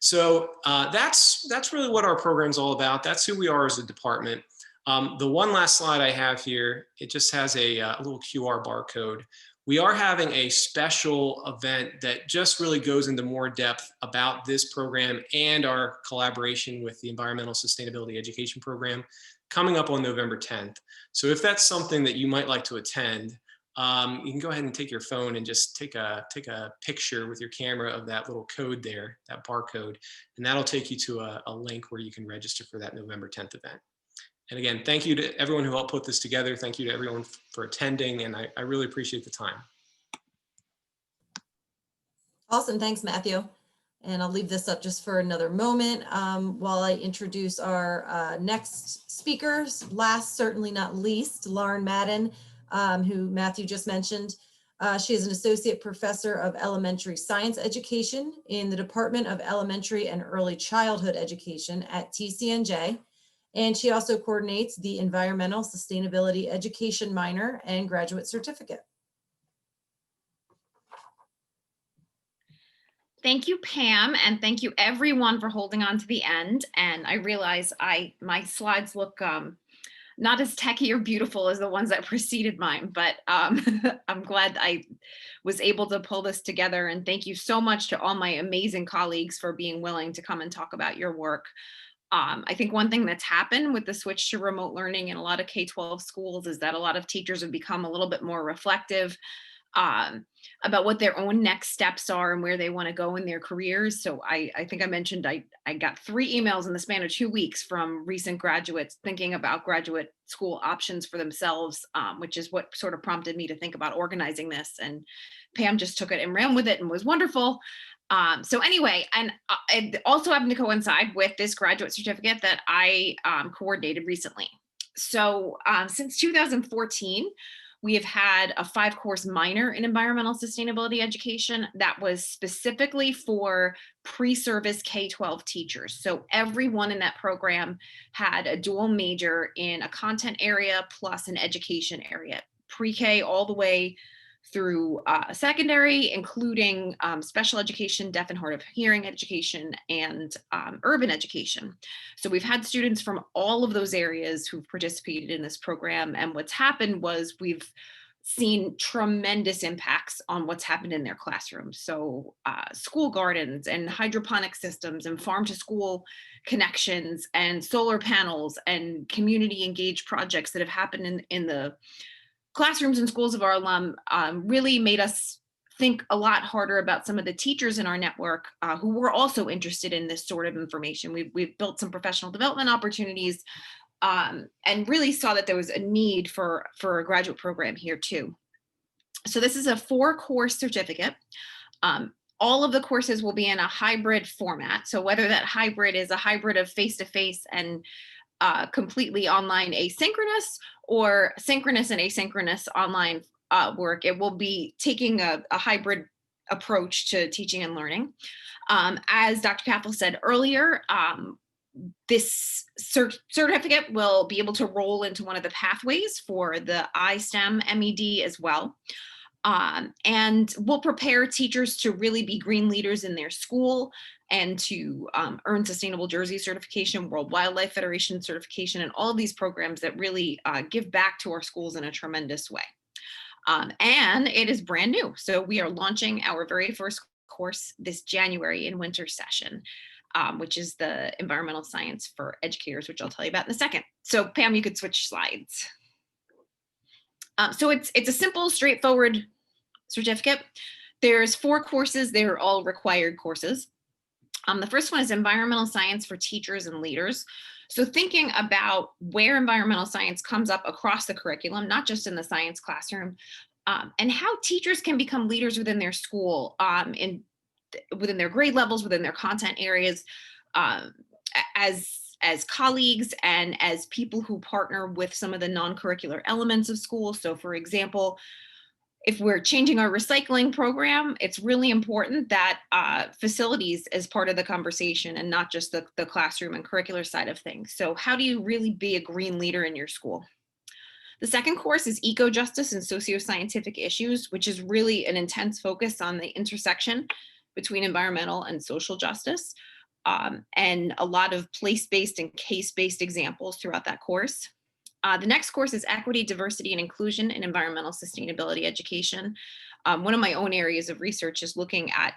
So that's really what our program's all about. That's who we are as a department. The one last slide I have here, it just has a little QR barcode. We are having a special event that just really goes into more depth about this program and our collaboration with the Environmental Sustainability Education Program coming up on November 10th. So if that's something that you might like to attend, you can go ahead and take your phone and just take a picture with your camera of that little code there, that barcode, and that'll take you to a link where you can register for that November 10th event. And again, thank you to everyone who helped put this together. Thank you to everyone for attending, and I really appreciate the time. Awesome, thanks, Matthew. And I'll leave this up just for another moment while I introduce our next speakers. Last, certainly not least, Lauren Madden, who Matthew just mentioned. She is an associate professor of elementary science education in the Department of Elementary and Early Childhood Education at TCNJ. And she also coordinates the Environmental Sustainability Education minor and graduate certificate. Thank you, Pam, and thank you everyone for holding on to the end. And I realize my slides look not as techy or beautiful as the ones that preceded mine, but I'm glad I was able to pull this together. And thank you so much to all my amazing colleagues for being willing to come and talk about your work. I think one thing that's happened with the switch to remote learning in a lot of K-12 schools is that a lot of teachers have become a little bit more reflective about what their own next steps are and where they want to go in their careers. So I think I mentioned I got 3 emails in the span of 2 weeks from recent graduates thinking about graduate school options for themselves, which is what sort of prompted me to think about organizing this. And Pam just took it and ran with it and was wonderful. So anyway, and it also happened to coincide with this graduate certificate that I coordinated recently. So since 2014, we have had a 5-course minor in environmental sustainability education that was specifically for pre-service K-12 teachers. So everyone in that program had a dual major in a content area plus an education area, pre-K all the way through secondary, including special education, deaf and hard of hearing education, and urban education. So we've had students from all of those areas who've participated in this program. And what's happened was we've seen tremendous impacts on what's happened in their classrooms. So school gardens and hydroponic systems and farm to school connections and solar panels and community engaged projects that have happened in the classrooms and schools of our alum really made us think a lot harder about some of the teachers in our network who were also interested in this sort of information. We've built some professional development opportunities and really saw that there was a need for a graduate program here too. So this is a 4-course certificate. All of the courses will be in a hybrid format. So whether that hybrid is a hybrid of face-to-face and completely online asynchronous or synchronous and asynchronous online work, it will be taking a hybrid approach to teaching and learning. As Dr. Cathell said earlier, this certificate will be able to roll into one of the pathways for the iSTEM MED as well. And we'll prepare teachers to really be green leaders in their school and to earn Sustainable Jersey certification, World Wildlife Federation certification, and all of these programs that really give back to our schools in a tremendous way. And it is brand new. So we are launching our very first course this January in winter session, which is the environmental science for educators, which I'll tell you about in a second. So Pam, you could switch slides. So it's a simple, straightforward certificate. There's 4 courses. They're all required courses. The first one is environmental science for teachers and leaders. So thinking about where environmental science comes up across the curriculum, not just in the science classroom, and how teachers can become leaders within their school, within their grade levels, within their content areas, as colleagues and as people who partner with some of the non-curricular elements of school. So for example, if we're changing our recycling program, it's really important that facilities is part of the conversation and not just the classroom and curricular side of things. So how do you really be a green leader in your school? The second course is Eco-Justice and Socioscientific Issues, which is really an intense focus on the intersection between environmental and social justice, and a lot of place-based and case-based examples throughout that course. The next course is Equity, Diversity, and Inclusion in Environmental Sustainability Education. One of my own areas of research is looking at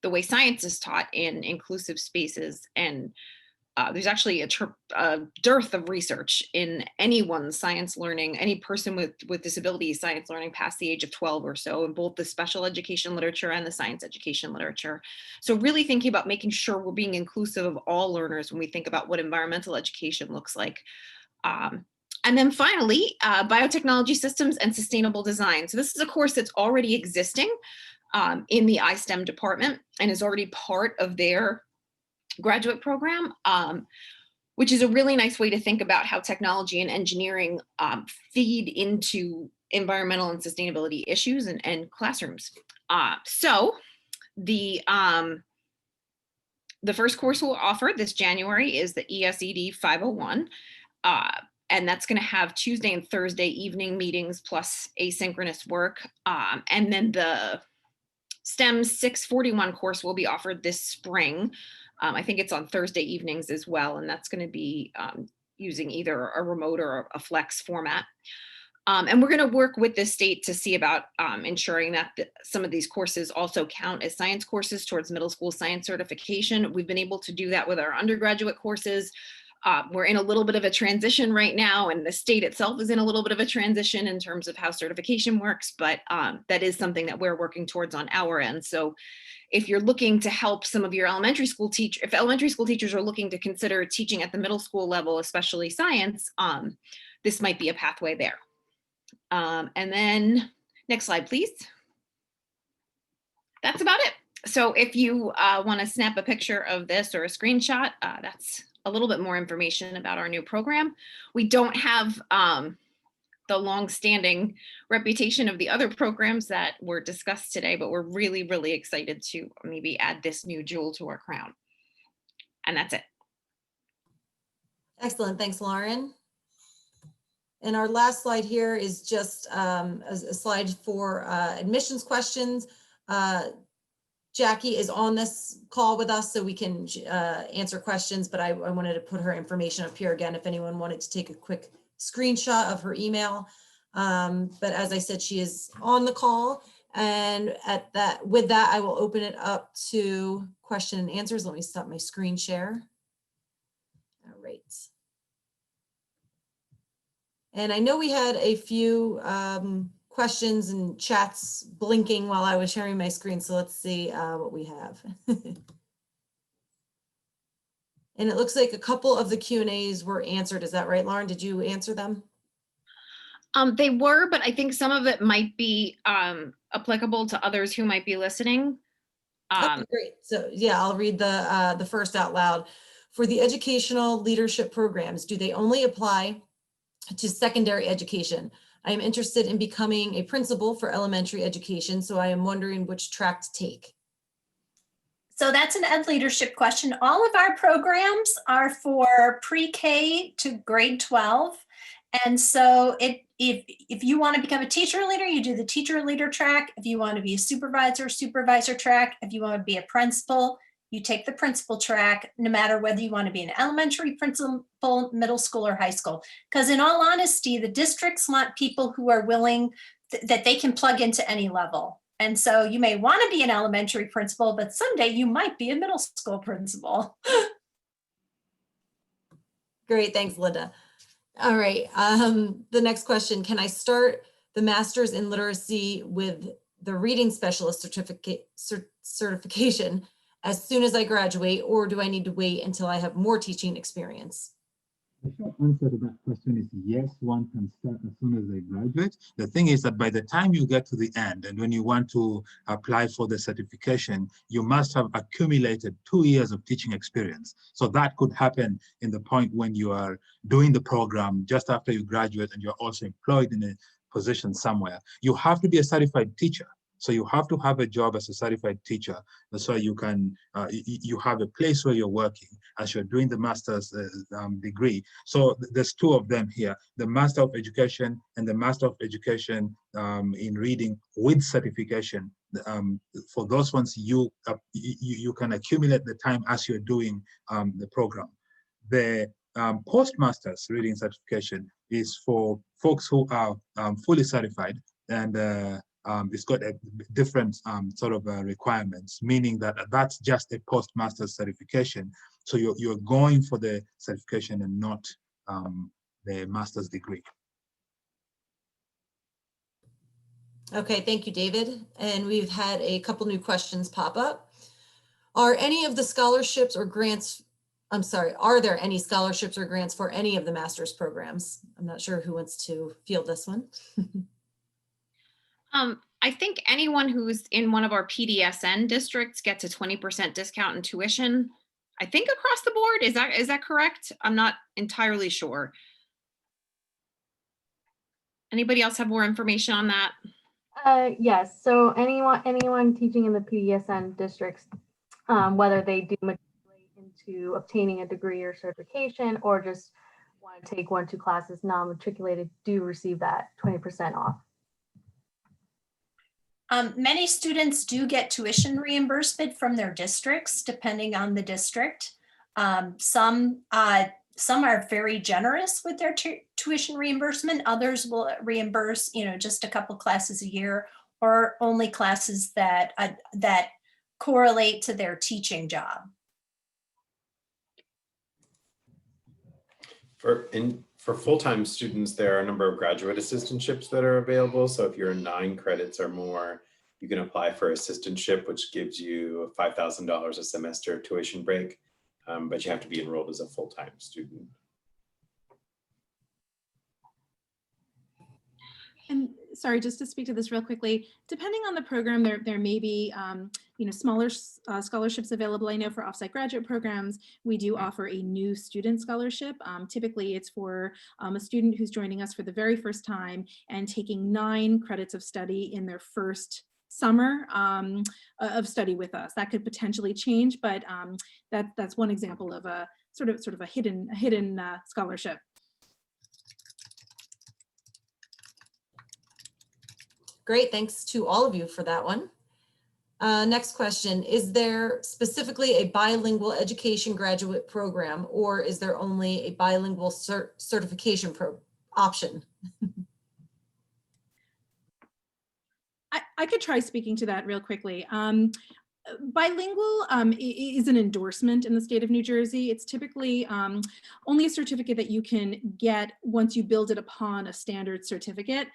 the way science is taught in inclusive spaces, and there's actually a dearth of research in anyone's science learning, any person with disabilities science learning past the age of 12 or so, in both the special education literature and the science education literature. So really thinking about making sure we're being inclusive of all learners when we think about what environmental education looks like. And then finally, biotechnology systems and sustainable design. So this is a course that's already existing in the iSTEM department and is already part of their graduate program, which is a really nice way to think about how technology and engineering feed into environmental and sustainability issues and classrooms. So the first course we'll offer this January is the ESED 501. And that's going to have Tuesday and Thursday evening meetings plus asynchronous work. And then the STEM 641 course will be offered this spring. I think it's on Thursday evenings as well. And that's going to be using either a remote or a flex format. And we're going to work with the state to see about ensuring that some of these courses also count as science courses towards middle school science certification. We've been able to do that with our undergraduate courses. We're in a little bit of a transition right now, and the state itself is in a little bit of a transition in terms of how certification works, but that is something that we're working towards on our end. So if you're looking to help some of your elementary school teachers, if elementary school teachers are looking to consider teaching at the middle school level, especially science, this might be a pathway there. And then next slide, please. That's about it. So if you want to snap a picture of this or a screenshot, that's a little bit more information about our new program. We don't have the long-standing reputation of the other programs that were discussed today, but we're really, really excited to maybe add this new jewel to our crown. And that's it. Excellent. Thanks, Lauren. And our last slide here is just a slide for admissions questions. Jackie is on this call with us, so we can answer questions, but I wanted to put her information up here again if anyone wanted to take a quick screenshot of her email. But as I said, she is on the call, and with that, I will open it up to question and answers. Let me stop my screen share. All right. And I know we had a few questions and chats blinking while I was sharing my screen. So let's see what we have. And it looks like a couple of the Q&As were answered. Is that right, Lauren? Did you answer them? They were, but I think some of it might be applicable to others who might be listening. Okay, great. So yeah, I'll read the first out loud. For the educational leadership programs, do they only apply to secondary education? I am interested in becoming a principal for elementary education, so I am wondering which track to take. So that's an ed leadership question. All of our programs are for pre-K to grade 12, And so if you want to become a teacher leader, you do the teacher leader track. If you want to be a supervisor track. If you want to be a principal, you take the principal track, no matter whether you want to be an elementary principal, middle school, or high school. Because in all honesty, the districts want people who are willing, that they can plug into any level. And so you may want to be an elementary principal, but someday you might be a middle school principal. Great, thanks, Linda. All right, the next question, can I start the Master's in Literacy with the Reading Specialist certification as soon as I graduate, or do I need to wait until I have more teaching experience? The short answer to that question is yes, one can start as soon as they graduate. The thing is that by the time you get to the end and when you want to apply for the certification, you must have accumulated 2 years of teaching experience. So that could happen in the point when you are doing the program just after you graduate and you're also employed in a position somewhere. You have to be a certified teacher. So you have to have a job as a certified teacher. That's why you can, you have a place where you're working as you're doing the master's degree. So there's 2 of them here, the Master of Education and the Master of Education in Reading with certification. For those ones, you can accumulate the time as you're doing the program. The Postmaster's Reading certification is for folks who are fully certified, and it's got a different sort of requirements, meaning that that's just a postmaster's certification. So you're going for the certification and not the master's degree. Okay, thank you, David. And we've had a couple new questions pop up. Are any of the scholarships or grants, I'm sorry, are there any scholarships or grants for any of the master's programs? I'm not sure who wants to field this one. I think anyone who's in one of our PDSN districts gets a 20% discount in tuition. I think across the board. Is that correct? I'm not entirely sure. Anybody else have more information on that? Yes. So anyone teaching in the PDSN districts, whether they do matriculate into obtaining a degree or certification, or just want to take 1 or 2 classes non-matriculated, do receive that 20% off. Many students do get tuition reimbursement from their districts, depending on the district. Some are very generous with their tuition reimbursement. Others will reimburse, just a couple classes a year, or only classes that correlate to their teaching job. For full-time students, there are a number of graduate assistantships that are available. So if you're 9 credits or more, you can apply for assistantship, which gives you $5,000 a semester tuition break, but you have to be enrolled as a full-time student. And sorry, just to speak to this real quickly, depending on the program, there may be smaller scholarships available. I know for offsite graduate programs, we do offer a new student scholarship. Typically, it's for a student who's joining us for the very first time and taking 9 credits of study in their first summer of study with us. That could potentially change, but that's one example of a sort of a hidden scholarship. Great, thanks to all of you for that one. Next question, is there specifically a bilingual education graduate program, or is there only a bilingual certification option? I could try speaking to that real quickly. Bilingual is an endorsement in the state of New Jersey. It's typically only a certificate that you can get once you build it upon a standard certificate.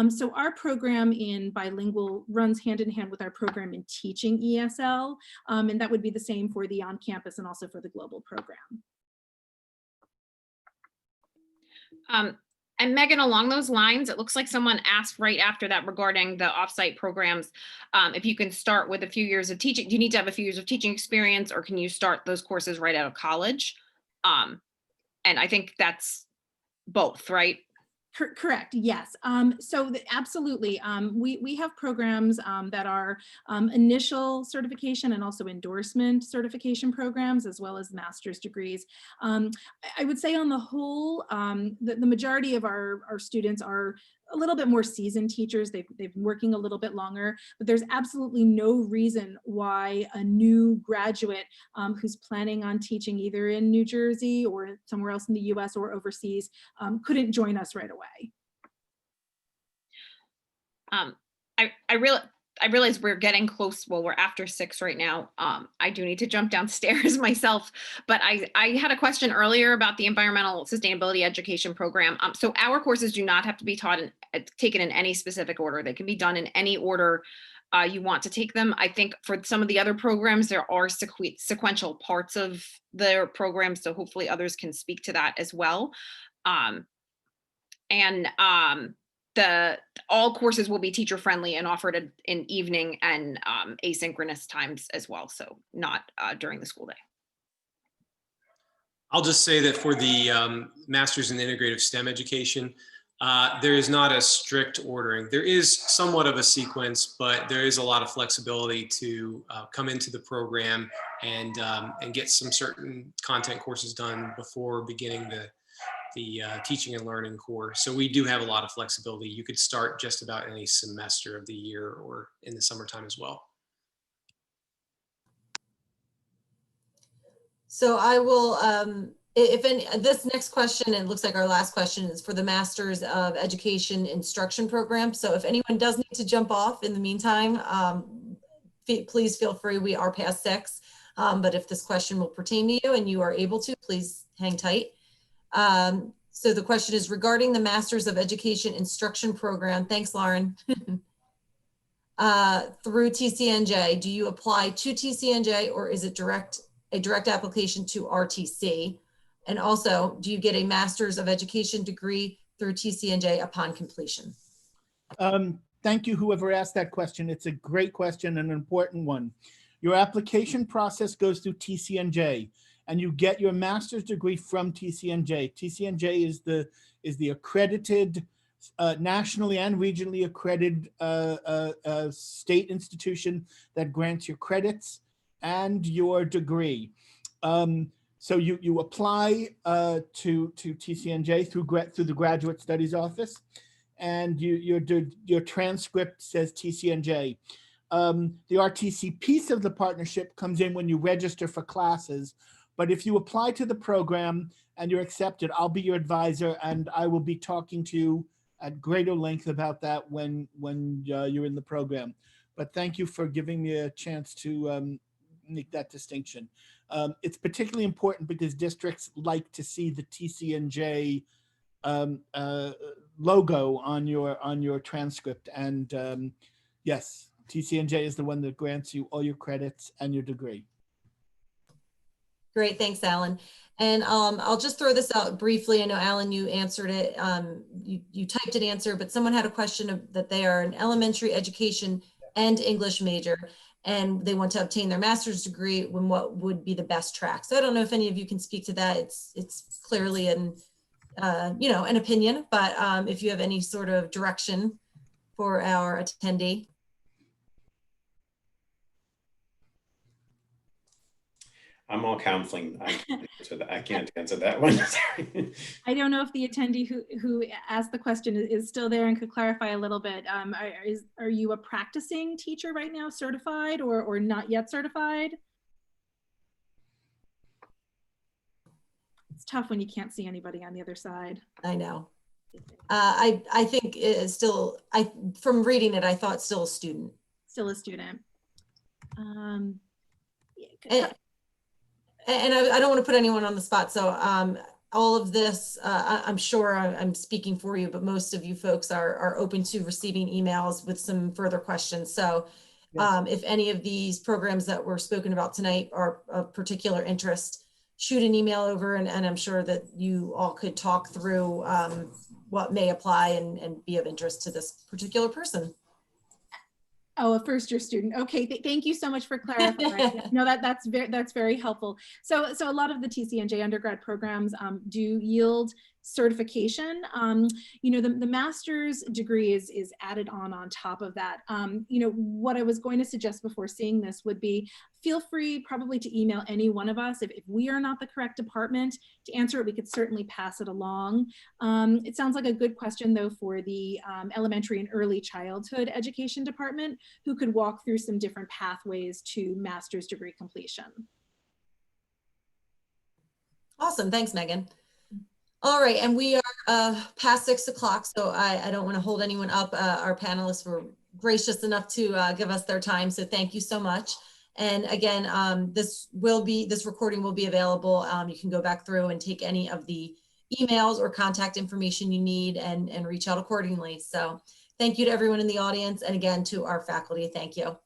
So our program in bilingual runs hand in hand with our program in teaching ESL, and that would be the same for the on-campus and also for the global program. And Megan, along those lines, it looks like someone asked right after that regarding the offsite programs, if you can start with a few years of teaching. Do you need to have a few years of teaching experience, or can you start those courses right out of college? And I think that's both, right? Correct. Yes. Absolutely. We have programs that are initial certification and also endorsement certification programs, as well as master's degrees. I would say on the whole, the majority of our students are a little bit more seasoned teachers. They've been working a little bit longer, but there's absolutely no reason why a new graduate who's planning on teaching either in New Jersey or somewhere else in the US or overseas couldn't join us right away. I realize we're getting close. Well, we're after 6 right now. I do need to jump downstairs myself, but I had a question earlier about the environmental sustainability education program. So our courses do not have to be taken in any specific order. They can be done in any order you want to take them. I think for some of the other programs, there are sequential parts of their program, so hopefully others can speak to that as well. All courses will be teacher friendly and offered in evening and asynchronous times as well, so not during the school day. I'll just say that for the Masters in Integrative STEM Education, there is not a strict ordering. There is somewhat of a sequence, but there is a lot of flexibility to come into the program and get some certain content courses done before beginning the teaching and learning core. So we do have a lot of flexibility. You could start just about any semester of the year or in the summertime as well. So I will, this next question, it looks like our last question, is for the Masters of Education Instruction Program. So if anyone does need to jump off in the meantime, please feel free. We are past 6, but if this question will pertain to you and you are able to, please hang tight. So the question is regarding the Masters of Education Instruction Program. Thanks, Lauren. Through TCNJ, do you apply to TCNJ or is it a direct application to RTC? And also, do you get a Masters of Education degree through TCNJ upon completion? Thank you, whoever asked that question. It's a great question and an important one. Your application process goes through TCNJ. And you get your master's degree from TCNJ. TCNJ is the accredited, nationally and regionally accredited state institution that grants your credits and your degree. So you apply to TCNJ through the Graduate Studies Office, and your transcript says TCNJ. The RTC piece of the partnership comes in when you register for classes. But if you apply to the program and you're accepted, I'll be your advisor, and I will be talking to you at greater length about that when you're in the program. But thank you for giving me a chance to make that distinction. It's particularly important because districts like to see the TCNJ logo on your transcript. And yes, TCNJ is the one that grants you all your credits and your degree. Great, thanks, Alan. And I'll just throw this out briefly. I know, Alan, you answered it. You typed an answer, but someone had a question that they are an elementary education and English major, and they want to obtain their master's degree. What would be the best track? So I don't know if any of you can speak to that. It's clearly an opinion, but if you have any sort of direction for our attendee. I'm all counseling. I can't answer that one. Sorry. I don't know if the attendee who asked the question is still there and could clarify a little bit. Are you a practicing teacher right now, certified or not yet certified? It's tough when you can't see anybody on the other side. I know. I think it's still, from reading it, I thought still a student. Still a student. And I don't want to put anyone on the spot. So all of this, I'm sure I'm speaking for you, but most of you folks are open to receiving emails with some further questions. So yes. If any of these programs that were spoken about tonight are of particular interest, shoot an email over and I'm sure that you all could talk through what may apply and be of interest to this particular person. Oh, a first-year student. Okay, thank you so much for clarifying. No, that's very helpful. So a lot of the TCNJ undergrad programs do yield certification. You know, the master's degree is added on top of that. You know, what I was going to suggest before seeing this would be, feel free probably to email any one of us. If we are not the correct department to answer it, we could certainly pass it along. It sounds like a good question though for the elementary and early childhood education department, who could walk through some different pathways to master's degree completion. Awesome, thanks, Megan. All right, and we are past 6 o'clock, so I don't want to hold anyone up. Our panelists were gracious enough to give us their time, so thank you so much. And again, this recording will be available. You can go back through and take any of the emails or contact information you need and reach out accordingly. So thank you to everyone in the audience, and again to our faculty, thank you.